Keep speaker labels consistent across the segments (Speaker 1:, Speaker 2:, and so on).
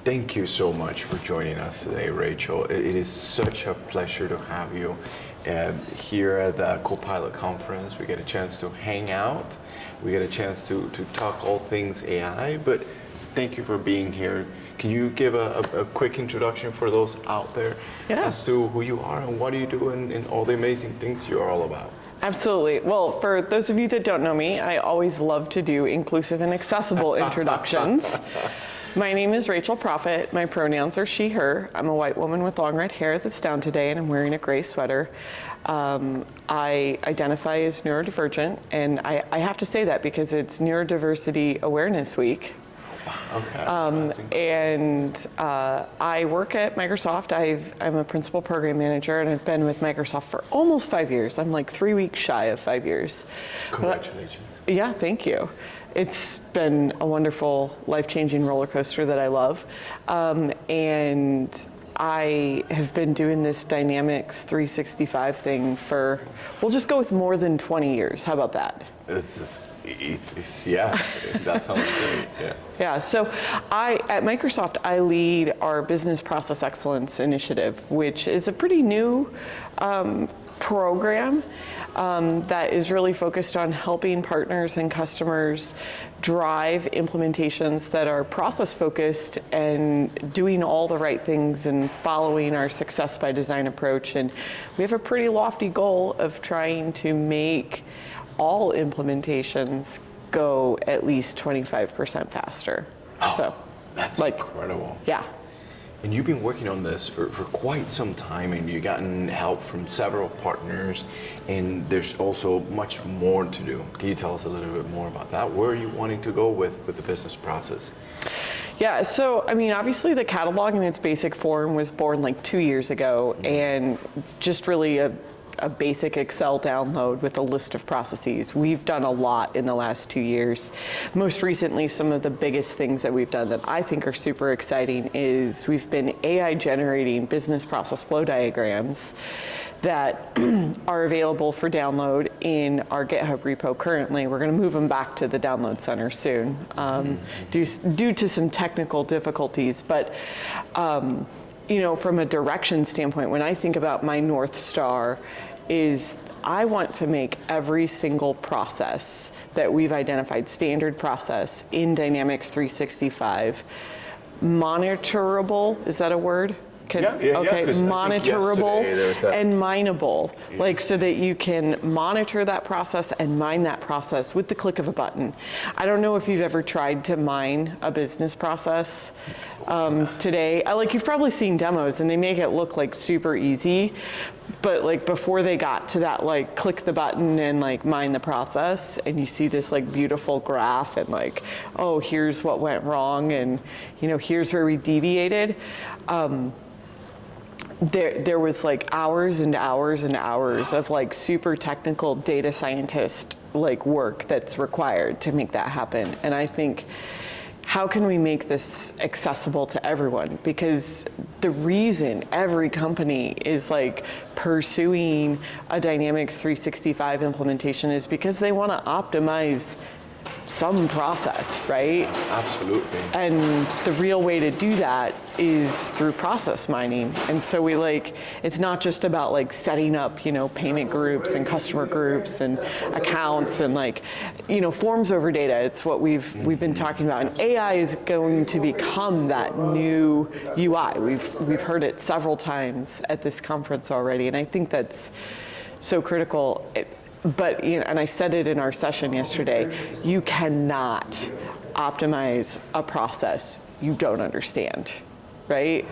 Speaker 1: Thank you so much for joining us today, Rachel. It is such a pleasure to have you here at the Copilot conference. We get a chance to hang out. We get a chance to talk all things AI, but thank you for being here. Can you give a quick introduction for those out there as to who you are and what do you do and all the amazing things you're all about?
Speaker 2: Absolutely. Well, for those of you that don't know me, I always love to do inclusive and accessible introductions. My name is Rachel Profitt. My pronouns are she, her. I'm a white woman with long red hair that's down today, and I'm wearing a gray sweater. I identify as neurodivergent, and I have to say that because it's Neurodiversity Awareness Week.
Speaker 1: Okay.
Speaker 2: I work at Microsoft. I'm a principal program manager, and I've been with Microsoft for almost 5 years. I'm like 3 weeks shy of 5 years.
Speaker 1: Congratulations.
Speaker 2: Yeah, thank you. It's been a wonderful, life-changing roller coaster that I love. And I have been doing this Dynamics 365 thing for, we'll just go with more than 20 years. How about that?
Speaker 1: Yeah, that sounds great. Yeah.
Speaker 2: Yeah, so at Microsoft, I lead our Business Process Excellence Initiative, which is a pretty new program that is really focused on helping partners and customers drive implementations that are process focused and doing all the right things and following our success by design approach. And we have a pretty lofty goal of trying to make all implementations go at least 25% faster.
Speaker 1: Oh, that's incredible.
Speaker 2: Yeah.
Speaker 1: And you've been working on this for quite some time, and you've gotten help from several partners, and there's also much more to do. Can you tell us a little bit more about that? Where are you wanting to go with the business process?
Speaker 2: Yeah, so I mean, obviously the catalog in its basic form was born like 2 years ago, and just really a basic Excel download with a list of processes. We've done a lot in the last 2 years. Most recently, some of the biggest things that we've done that I think are super exciting is we've been AI generating business process flow diagrams that are available for download in our GitHub repo currently. We're gonna move them back to the download center soon due to some technical difficulties. But you know, from a direction standpoint, when I think about my North Star is I want to make every single process that we've identified, standard process in Dynamics 365, monitorable, is that a word? Okay, monitorable and mineable, like so that you can monitor that process and mine that process with the click of a button. I don't know if you've ever tried to mine a business process today. Like you've probably seen demos and they make it look like super easy, but like before they got to that like click the button and like mine the process, and you see this like beautiful graph and like, oh, here's what went wrong and you know, here's where we deviated. There was like hours and hours and hours of like super technical data scientist like work that's required to make that happen. And I think, how can we make this accessible to everyone? Because the reason every company is like pursuing a Dynamics 365 implementation is because they want to optimize some process, right?
Speaker 1: Absolutely.
Speaker 2: And the real way to do that is through process mining. And so we like, it's not just about like setting up, you know, payment groups and customer groups and accounts and like, you know, forms over data. It's what we've been talking about. And AI is going to become that new UI. We've heard it several times at this conference already. And I think that's so critical. But, you know, and I said it in our session yesterday, you cannot optimize a process you don't understand, right?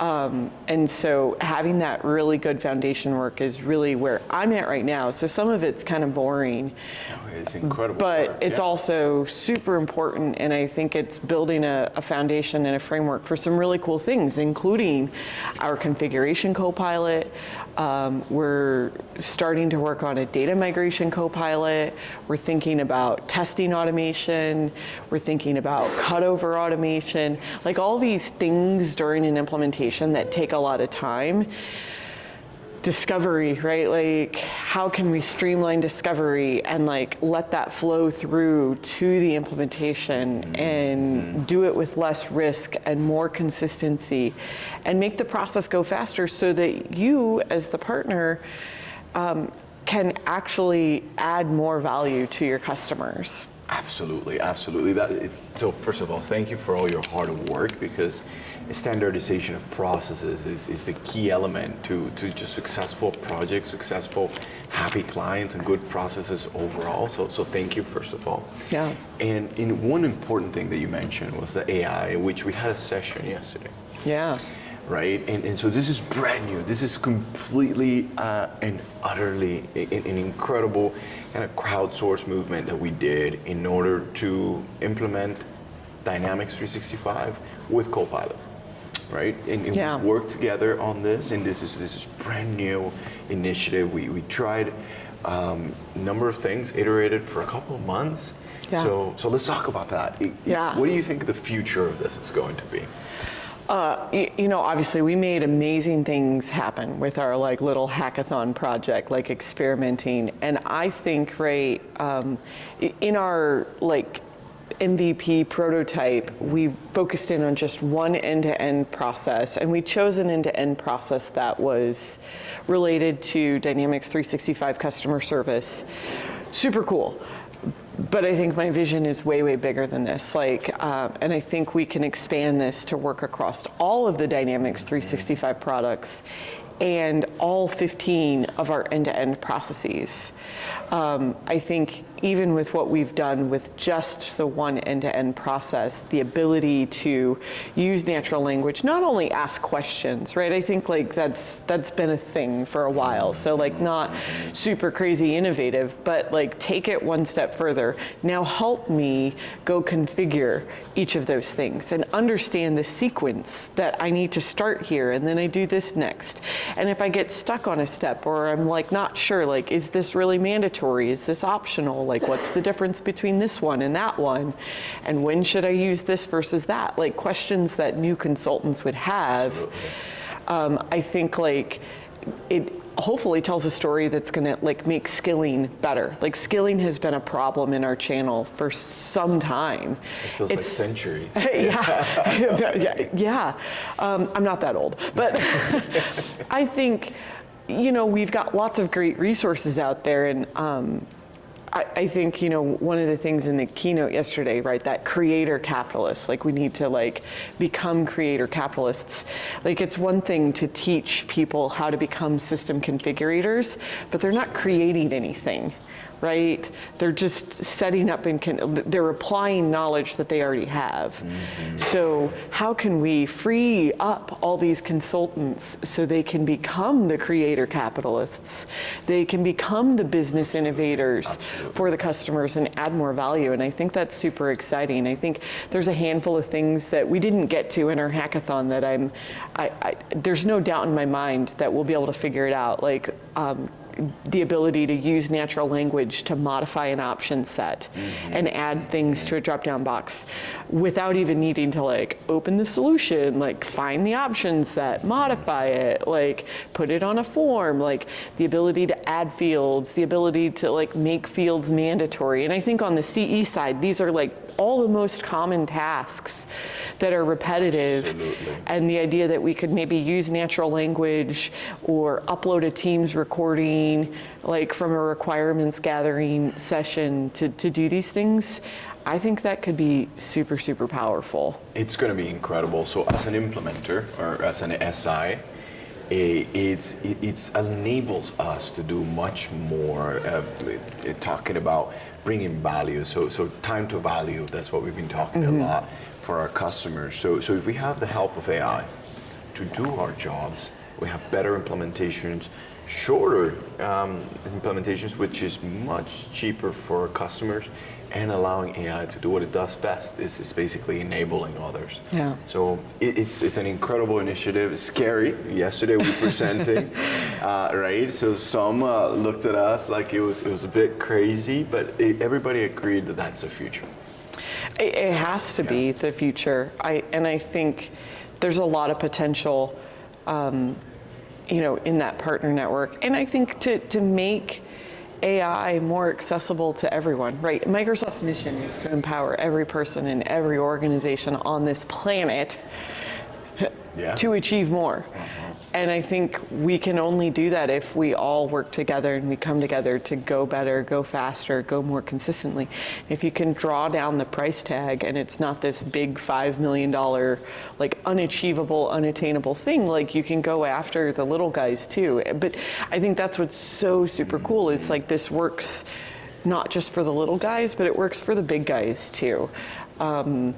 Speaker 2: And so having that really good foundation work is really where I'm at right now. So some of it's kind of boring.
Speaker 1: It's incredible.
Speaker 2: But it's also super important, and I think it's building a foundation and a framework for some really cool things, including our configuration copilot. We're starting to work on a data migration copilot. We're thinking about testing automation. We're thinking about cutover automation, like all these things during an implementation that take a lot of time. discovery, right? Like, how can we streamline discovery and like let that flow through to the implementation and do it with less risk and more consistency and make the process go faster so that you as the partner can actually add more value to your customers.
Speaker 1: Absolutely, absolutely. So first of all, thank you for all your hard work, because standardization of processes is the key element to just successful projects, successful, happy clients, and good processes overall. So thank you, first of all.
Speaker 2: Yeah.
Speaker 1: And one important thing that you mentioned was the AI, in which we had a session yesterday.
Speaker 2: Yeah.
Speaker 1: Right, and so this is brand new. This is completely and utterly an incredible kind of crowdsourced movement that we did in order to implement Dynamics 365 with Copilot, right? And
Speaker 2: Yeah.
Speaker 1: we worked together on this, and this is brand new initiative. We tried a number of things, iterated for a couple of months.
Speaker 2: Yeah.
Speaker 1: So let's talk about that.
Speaker 2: Yeah.
Speaker 1: What do you think the future of this is going to be?
Speaker 2: Obviously we made amazing things happen with our like little hackathon project, like experimenting. And I think, right, in our like MVP prototype, we focused in on just one end-to-end process, and we chose an end-to-end process that was related to Dynamics 365 customer service. Super cool. But I think my vision is way, way bigger than this. Like, and I think we can expand this to work across all of the Dynamics 365 products and all 15 of our end-to-end processes. I think even with what we've done with just the one end-to-end process, the ability to use natural language, not only ask questions, right? I think like that's been a thing for a while. So like not super crazy innovative, but like take it one step further. Now help me go configure each of those things and understand the sequence that I need to start here, and then I do this next. And if I get stuck on a step, or I'm like not sure, like, is this really mandatory? Is this optional? Like, what's the difference between this one and that one? And when should I use this versus that? Like questions that new consultants would have. I think like it hopefully tells a story that's gonna like make skilling better. Like skilling has been a problem in our channel for some time.
Speaker 1: It feels like centuries.
Speaker 2: Yeah. I'm not that old, but I think, we've got lots of great resources out there, and I think, one of the things in the keynote yesterday, right, that creator capitalists, like we need to like become creator capitalists. Like it's one thing to teach people how to become system configurators, but they're not creating anything, right? They're just setting up and they're applying knowledge that they already have. So how can we free up all these consultants so they can become the creator capitalists? They can become the business innovators for the customers and add more value. And I think that's super exciting. I think there's a handful of things that we didn't get to in our hackathon that there's no doubt in my mind that we'll be able to figure it out. Like, the ability to use natural language to modify an option set and add things to a drop-down box without even needing to like open the solution, like find the option set, modify it, like put it on a form, like the ability to add fields, the ability to like make fields mandatory. And I think on the CE side, these are like all the most common tasks that are repetitive.
Speaker 1: Absolutely.
Speaker 2: And the idea that we could maybe use natural language or upload a Teams recording like from a requirements gathering session to do these things, I think that could be super, super powerful.
Speaker 1: It's going to be incredible. So as an implementer or as an SI, it enables us to do much more, talking about bringing value. So time to value, that's what we've been talking a lot for our customers. So if we have the help of AI to do our jobs, we have better implementations, shorter implementations, which is much cheaper for our customers, and allowing AI to do what it does best is basically enabling others.
Speaker 2: Yeah.
Speaker 1: So it's an incredible initiative. It's scary. Yesterday we presenting, right? So some looked at us like it was a bit crazy, but everybody agreed that that's the future.
Speaker 2: It has to be the future. I think there's a lot of potential. in that partner network. And I think to make AI more accessible to everyone, right? Microsoft's mission is to empower every person in every organization on this planet to achieve more. And I think we can only do that if we all work together and we come together to go better, go faster, go more consistently. If you can draw down the price tag and it's not this big $5 million, like unachievable, unattainable thing, like you can go after the little guys too. But I think that's what's so super cool. It's like this works not just for the little guys, but it works for the big guys too. And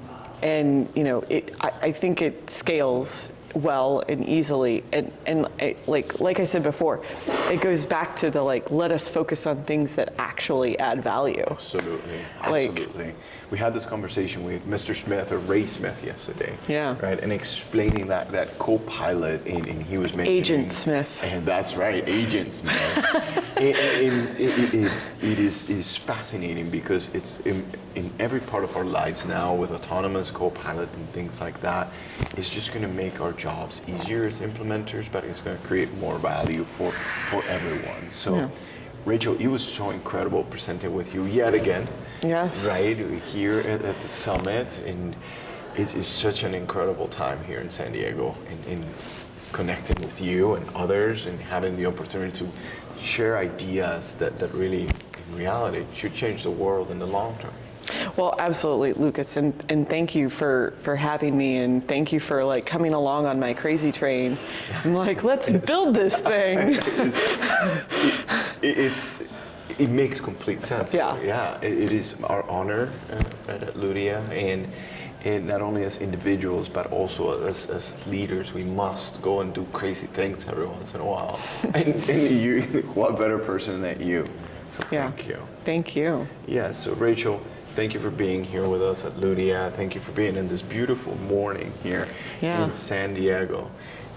Speaker 2: I think it scales well and easily, and like I said before, it goes back to the let us focus on things that actually add value.
Speaker 1: Absolutely. We had this conversation with Mr. Smith or Ray Smith yesterday.
Speaker 2: Yeah.
Speaker 1: Right, and explaining that co-pilot, and he was mentioning
Speaker 2: Agent Smith.
Speaker 1: And that's right, Agent Smith. It is fascinating because it's in every part of our lives now with autonomous co-pilot and things like that. It's just going to make our jobs easier as implementers, but it's going to create more value for everyone. So, Rachel, it was so incredible presenting with you yet again.
Speaker 2: Yes.
Speaker 1: Right, here at the summit, and it's such an incredible time here in San Diego, in connecting with you and others, and having the opportunity to share ideas that really, in reality, should change the world in the long term.
Speaker 2: Well, absolutely, Lucas, and thank you for having me, and thank you for coming along on my crazy train. I'm like, let's build this thing.
Speaker 1: It makes complete sense.
Speaker 2: Yeah.
Speaker 1: It is our honor at Ludia, and not only as individuals, but also as leaders, we must go and do crazy things every once in a while. and you, what better person than you? So thank you.
Speaker 2: Thank you.
Speaker 1: Yeah, so Rachel, thank you for being here with us at Ludia. Thank you for being in this beautiful morning here in San Diego.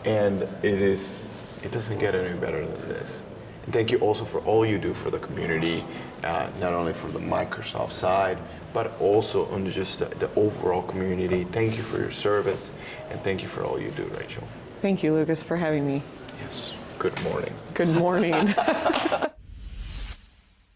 Speaker 1: And it doesn't get any better than this. And thank you also for all you do for the community, not only for the Microsoft side, but also on just the overall community. Thank you for your service, and thank you for all you do, Rachel.
Speaker 2: Thank you, Lucas, for having me.
Speaker 1: Yes, good morning.
Speaker 2: Good morning.